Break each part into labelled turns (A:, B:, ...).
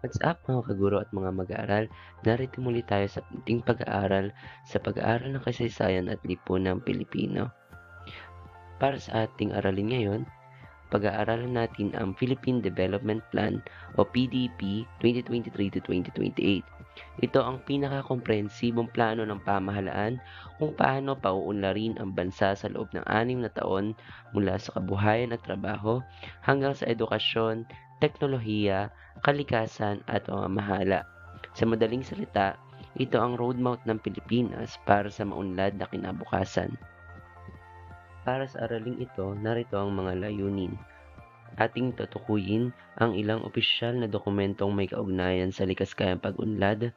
A: What's up mga kaguro at mga mag-aaral? Narito muli tayo sa munting pag-aaral sa pag-aaral ng kasaysayan at lipunang Pilipino. Para sa ating aralin ngayon, pag-aaralan natin ang Philippine Development Plan o PDP 2023 to 2028. Ito ang pinakakomprehensibong plano ng pamahalaan kung paano pauunlarin ang bansa sa loob ng 6 na taon mula sa kabuhayan at trabaho hanggang sa edukasyon, teknolohiya, kalikasan at pamamahala. Sa madaling salita, ito ang roadmap ng Pilipinas para sa maunlad na kinabukasan. Para sa araling ito, narito ang mga layunin. Ating tutukuyin ang ilang opisyal na dokumentong may kaugnayan sa likas kayang pag-unlad.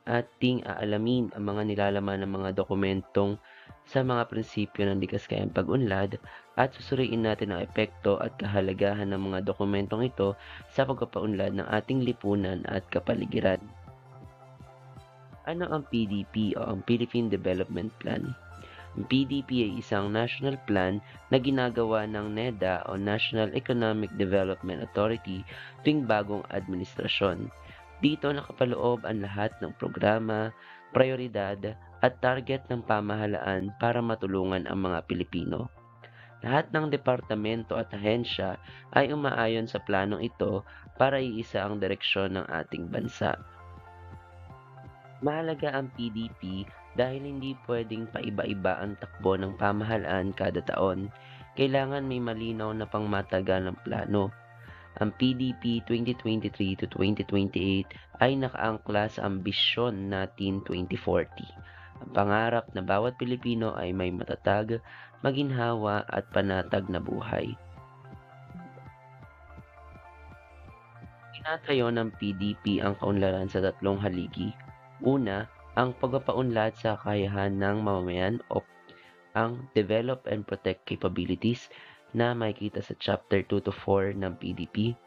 A: Ating aalamin ang mga nilalaman ng mga dokumentong sa mga prinsipyo ng likas kayang pag-unlad at susuriin natin ang epekto at kahalagahan ng mga dokumentong ito sa pagpapaunlad ng ating lipunan at kapaligiran. Ano ang PDP o ang Philippine Development Plan? Ang PDP ay isang national plan na ginagawa ng NEDA o National Economic Development Authority tuwing bagong administrasyon. Dito nakapaloob ang lahat ng programa, prioridad at target ng pamahalaan para matulungan ang mga Pilipino. Lahat ng departamento at ahensya ay umaayon sa planong ito para iisa ang direksyon ng ating bansa. Mahalaga ang PDP dahil hindi pwedeng paiba-iba ang takbo ng pamahalaan kada taon. Kailangan may malinaw na pangmatagalang plano. Ang PDP 2023 to 2028 ay nakaangkla sa ambisyon natin 2040. Ang pangarap na bawat Pilipino ay may matatag, maginhawa at panatag na buhay. Tinatayo ng PDP ang kaunlaran sa tatlong haligi. Una, ang pagpapaunlad sa kakayahan ng mamamayan o ang Develop and Protect Capabilities na makikita sa Chapter 2 to 4 ng PDP.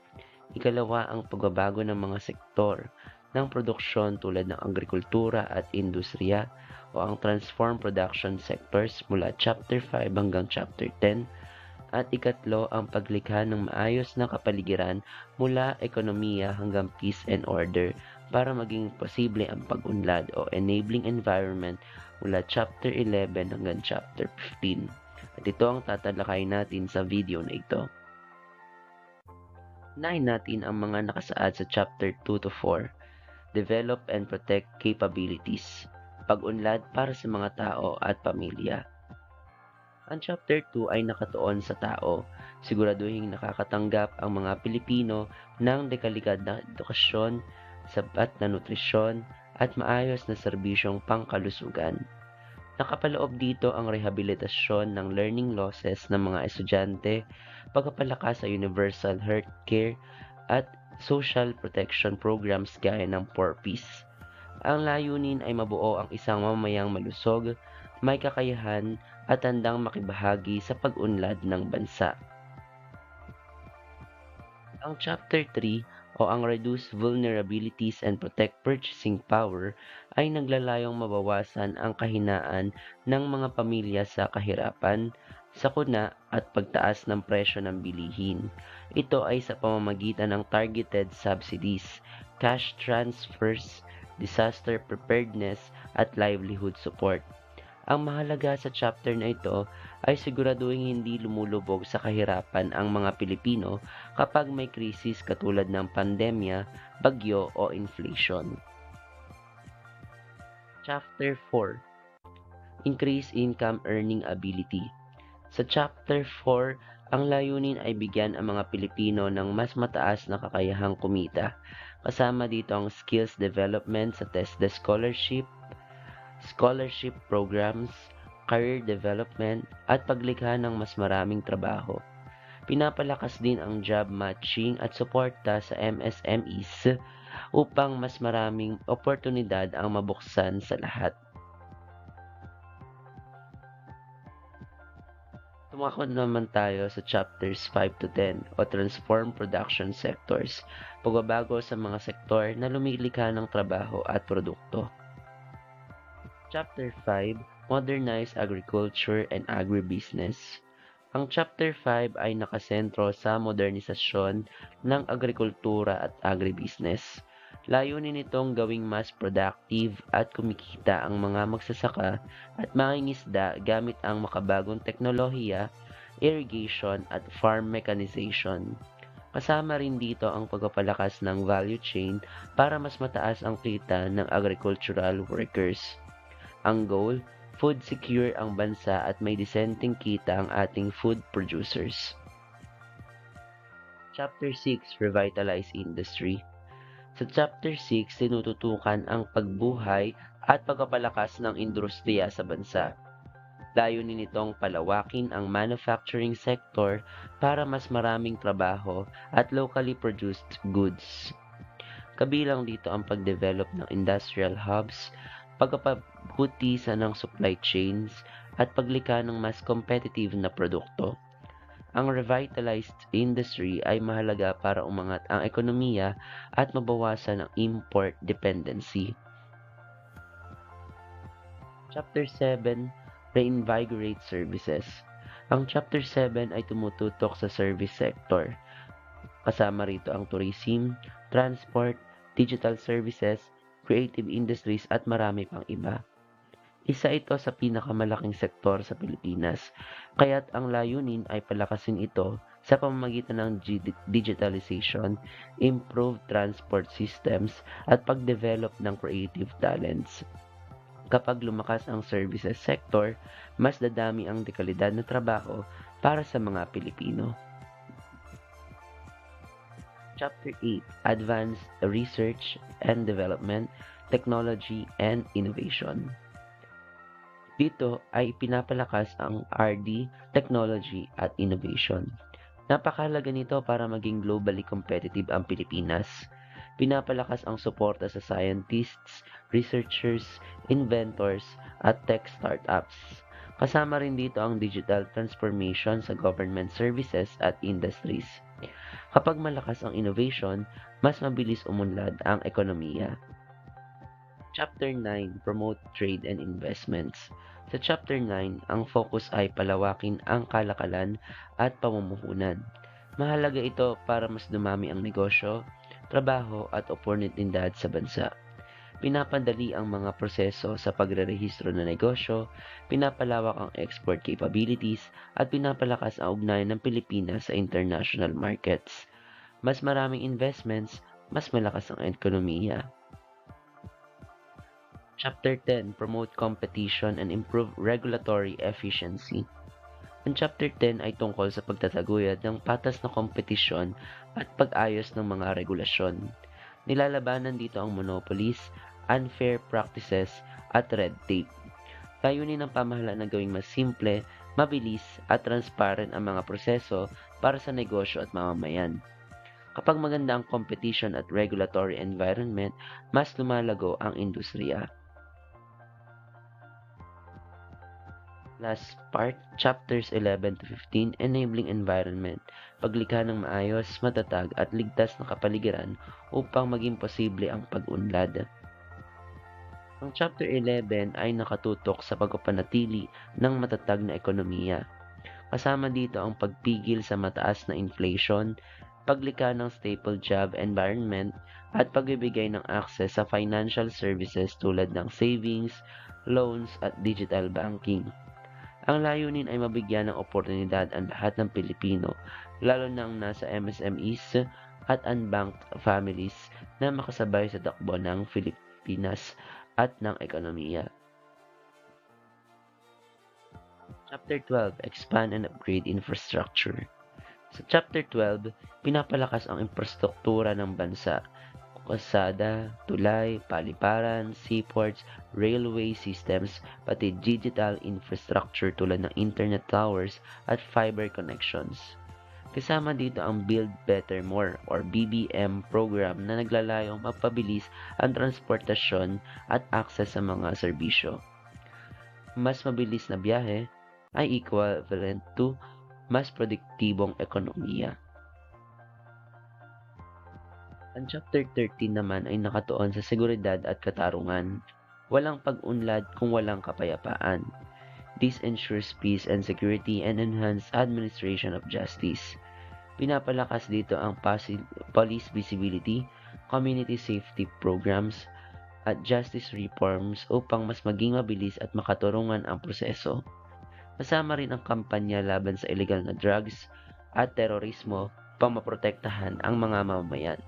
A: Ikalawa, ang pagbabago ng mga sektor ng produksyon tulad ng agrikultura at industriya o ang Transform Production Sectors mula Chapter 5 hanggang Chapter 10. At ikatlo, ang paglikha ng maayos na kapaligiran mula ekonomiya hanggang peace and order para maging posible ang pag-unlad o enabling environment mula Chapter 11 hanggang Chapter 15. At ito ang tatalakayin natin sa video na ito. Unahin natin ang mga nakasaad sa Chapter 2 to 4, Develop and Protect Capabilities, pag-unlad para sa mga tao at pamilya. Ang Chapter 2 ay nakatuon sa tao, siguraduhin nakakatanggap ang mga Pilipino ng dekalidad na edukasyon, sapat na nutrisyon, at maayos na serbisyong pangkalusugan. Nakapaloob dito ang rehabilitasyon ng learning losses ng mga estudyante, pagpapalakas sa universal healthcare at social protection programs gaya ng 4Ps. Ang layunin ay mabuo ang isang mamamayang malusog, may kakayahan at handang makibahagi sa pag-unlad ng bansa. Ang Chapter 3 o ang Reduce Vulnerabilities and Protect Purchasing Power ay naglalayong mabawasan ang kahinaan ng mga pamilya sa kahirapan, sakuna at pagtaas ng presyo ng bilihin. Ito ay sa pamamagitan ng targeted subsidies, cash transfers, disaster preparedness at livelihood support. Ang mahalaga sa chapter na ito ay siguraduhin hindi lumulubog sa kahirapan ang mga Pilipino kapag may krisis katulad ng pandemya, bagyo o inflation. Chapter 4, Increase Income Earning Ability. Sa Chapter 4, ang layunin ay bigyan ang mga Pilipino ng mas mataas na kakayahang kumita. Kasama dito ang skills development sa TESDA scholarship programs, career development, at paglikha ng mas maraming trabaho. Pinapalakas din ang job matching at suporta sa MSMEs upang mas maraming oportunidad ang mabuksan sa lahat. Tumako naman tayo sa chapters 5 to 10 o Transform Production Sectors, pagbabago sa mga sektor na lumilikha ng trabaho at produkto. Chapter 5, Modernize Agriculture and Agribusiness. Ang Chapter 5 ay nakasentro sa modernisasyon ng agrikultura at agribusiness. Layunin nitong gawing mas productive at kumikita ang mga magsasaka at mangingisda gamit ang makabagong teknolohiya, irrigation at farm mechanization. Kasama rin dito ang pagpapalakas ng value chain para mas mataas ang kita ng agricultural workers. Ang goal, food secure ang bansa at may disenteng kita ang ating food producers. Chapter 6, Revitalize Industry. Sa Chapter 6, tinututukan ang pagbuhay at pagpapalakas ng industriya sa bansa. Layunin nitong palawakin ang manufacturing sector para mas maraming trabaho at locally produced goods. Kabilang dito ang pag-develop ng industrial hubs, pagpapabutisa ng supply chains, at paglikha ng mas competitive na produkto. Ang revitalized industry ay mahalaga para umangat ang ekonomiya at mabawasan ang import dependency. Chapter 7, Reinvigorate Services. Ang Chapter 7 ay tumututok sa service sector. Kasama rito ang tourism, transport, digital services, creative industries at marami pang iba. Isa ito sa pinakamalaking sektor sa Pilipinas, kaya't ang layunin ay palakasin ito sa pamamagitan ng digitalization, improved transport systems at pag-develop ng creative talents. Kapag lumakas ang services sector, mas dadami ang dekalidad na trabaho para sa mga Pilipino. Chapter 8, Advanced Research and Development, Technology and Innovation. Dito ay pinapalakas ang R&D, Technology at Innovation. Napakahalaga nito para maging globally competitive ang Pilipinas. Pinapalakas ang suporta sa scientists, researchers, inventors, at tech startups. Kasama rin dito ang digital transformation sa government services at industries. Kapag malakas ang innovation, mas mabilis umunlad ang ekonomiya. Chapter 9, Promote Trade and Investments. Sa Chapter 9, ang focus ay palawakin ang kalakalan at pamumuhunan. Mahalaga ito para mas dumami ang negosyo, trabaho at oportunidad sa bansa. Pinapadali ang mga proseso sa pagrerehistro ng negosyo, pinapalawak ang export capabilities, at pinapalakas ang ugnayan ng Pilipinas sa international markets. Mas maraming investments, mas malakas ang ekonomiya. Chapter 10, Promote Competition and Improve Regulatory Efficiency. Ang Chapter 10 ay tungkol sa pagtataguyod ng patas na kompetisyon at pag-ayos ng mga regulasyon. Nilalabanan dito ang monopolies, unfair practices, at red tape. Layunin ng pamahalaan na gawing mas simple, mabilis, at transparent ang mga proseso para sa negosyo at mamamayan. Kapag maganda ang competition at regulatory environment, mas lumalago ang industriya. Last part, Chapters 11 to 15, Enabling Environment, paglikha ng maayos, matatag at ligtas na kapaligiran upang maging posible ang pag-unlad. Ang Chapter 11 ay nakatutok sa pagpapanatili ng matatag na ekonomiya. Kasama dito ang pagpigil sa mataas na inflation, paglikha ng stable job environment, at pagbibigay ng access sa financial services tulad ng savings, loans at digital banking. Ang layunin ay mabigyan ng oportunidad ang lahat ng Pilipino, lalo na ang nasa MSMEs at unbanked families na makasabay sa takbo ng Pilipinas at ng ekonomiya. Chapter 12, Expand and Upgrade Infrastructure. Sa Chapter 12, pinapalakas ang infrastruktura ng bansa. Kalsada, tulay, paliparan, seaports, railway systems, pati digital infrastructure tulad ng internet towers at fiber connections. Kasama dito ang Build Better More or BBM program na naglalayong mapabilis ang transportasyon at access sa mga serbisyo. Mas mabilis na biyahe ay equivalent to mas produktibong ekonomiya. Ang Chapter 13 naman ay nakatuon sa seguridad at katarungan. Walang pag-unlad kung walang kapayapaan. This ensures peace and security and enhanced administration of justice. Pinapalakas dito ang police visibility, community safety programs, at justice reforms upang mas maging mabilis at makaturungan ang proseso. Kasama rin ang kampanya laban sa illegal na drugs at terorismo upang maprotektahan ang mga mamamayan.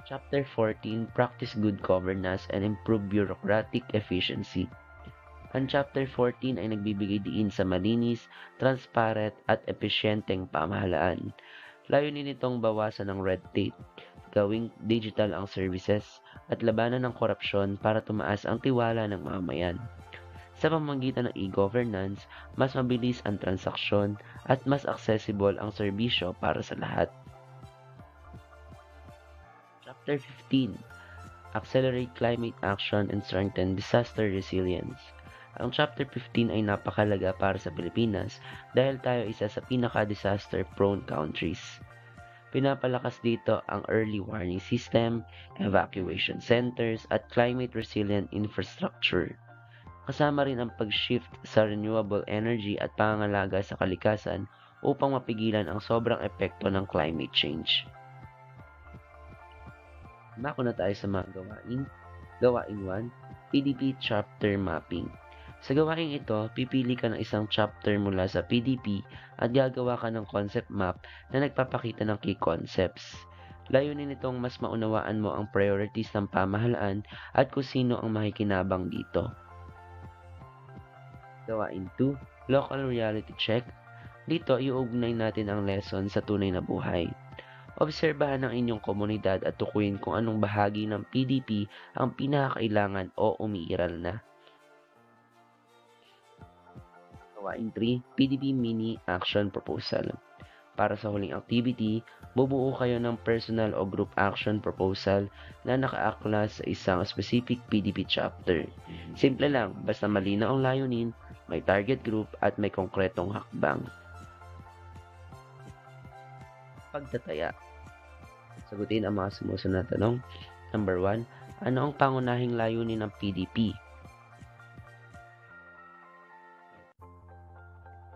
A: Chapter 14, Practice Good Governance and Improve Bureaucratic Efficiency. Ang Chapter 14 ay nagbibigay diin sa malinis, transparent at epesyenteng pamahalaan. Layunin nitong bawasan ng red tape, gawing digital ang services, at labanan ng korupsyon para tumaas ang tiwala ng mamamayan. Sa pamamagitan ng e-governance, mas mabilis ang transaksyon at mas accessible ang serbisyo para sa lahat. Chapter 15, Accelerate Climate Action and Strengthen Disaster Resilience. Ang Chapter 15 ay napakalaga para sa Pilipinas dahil tayo isa sa pinaka-disaster-prone countries. Pinapalakas dito ang early warning system, evacuation centers, at climate-resilient infrastructure. Kasama rin ang pag-shift sa renewable energy at pangangalaga sa kalikasan upang mapigilan ang sobrang epekto ng climate change. Mako na tayo sa mga gawain. Gawain 1, PDP Chapter Mapping. Sa gawain ito, pipili ka ng isang chapter mula sa PDP at gagawa ka ng concept map na nagpapakita ng key concepts. Layunin nitong mas maunawaan mo ang priorities ng pamahalaan at kung sino ang makikinabang dito. Gawain 2, Local Reality Check. Dito, iuugnay natin ang lesson sa tunay na buhay. Obserbahan ang inyong komunidad at tukuyin kung anong bahagi ng PDP ang pinakakailangan o umiiral na. Gawain 3, PDP Mini Action Proposal. Para sa huling activity, bubuo kayo ng personal o group action proposal na nakaakla sa isang specific PDP chapter. Simple lang, basta malinaw ang layunin, may target group at may konkretong hakbang. Pagtataya. Sagutin ang mga sumusunod na tanong. Number 1, ano ang pangunahing layunin ng PDP?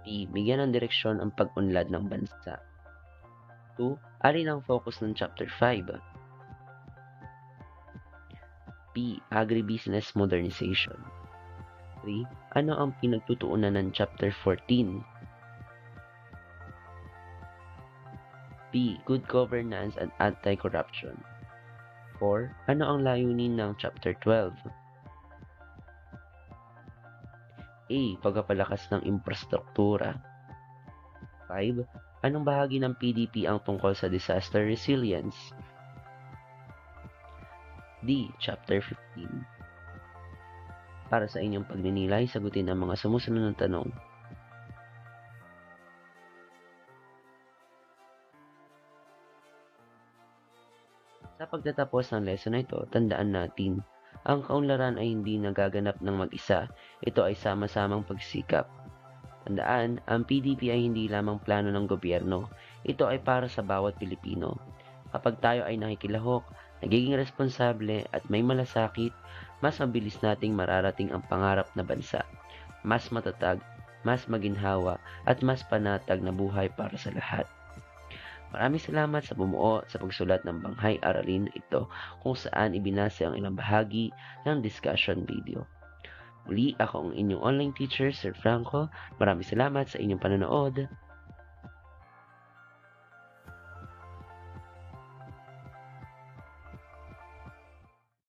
A: B. Bigyan ng direksyon ang pag-unlad ng bansa. 2. Alin ang focus ng Chapter 5? B. Agribusiness Modernization. 3. Ano ang pinagtutuunan ng Chapter 14? B. Good Governance and Anti-Corruption. 4. Ano ang layunin ng Chapter 12? A. Pagpapalakas ng infrastruktura. 5. Anong bahagi ng PDP ang tungkol sa disaster resilience? D. Chapter 15. Para sa inyong pagninilay, sagutin ang mga sumusunod na tanong. Sa pagtatapos ng lesson na ito, tandaan natin, ang kaunlaran ay hindi nagaganap ng mag-isa. Ito ay sama-samang pagsikap. Tandaan, ang PDP ay hindi lamang plano ng gobyerno. Ito ay para sa bawat Pilipino. Kapag tayo ay nakikilahok, nagiging responsable at may malasakit, mas mabilis nating mararating ang pangarap na bansa. Mas matatag, mas maginhawa, at mas panatag na buhay para sa lahat. Maraming salamat sa bumuo sa pagsulat ng Banghay Aralin ito kung saan ibinase ang ilang bahagi ng discussion video. Muli, ako ang inyong online teacher, Sir Franco. Maraming salamat sa inyong panonood.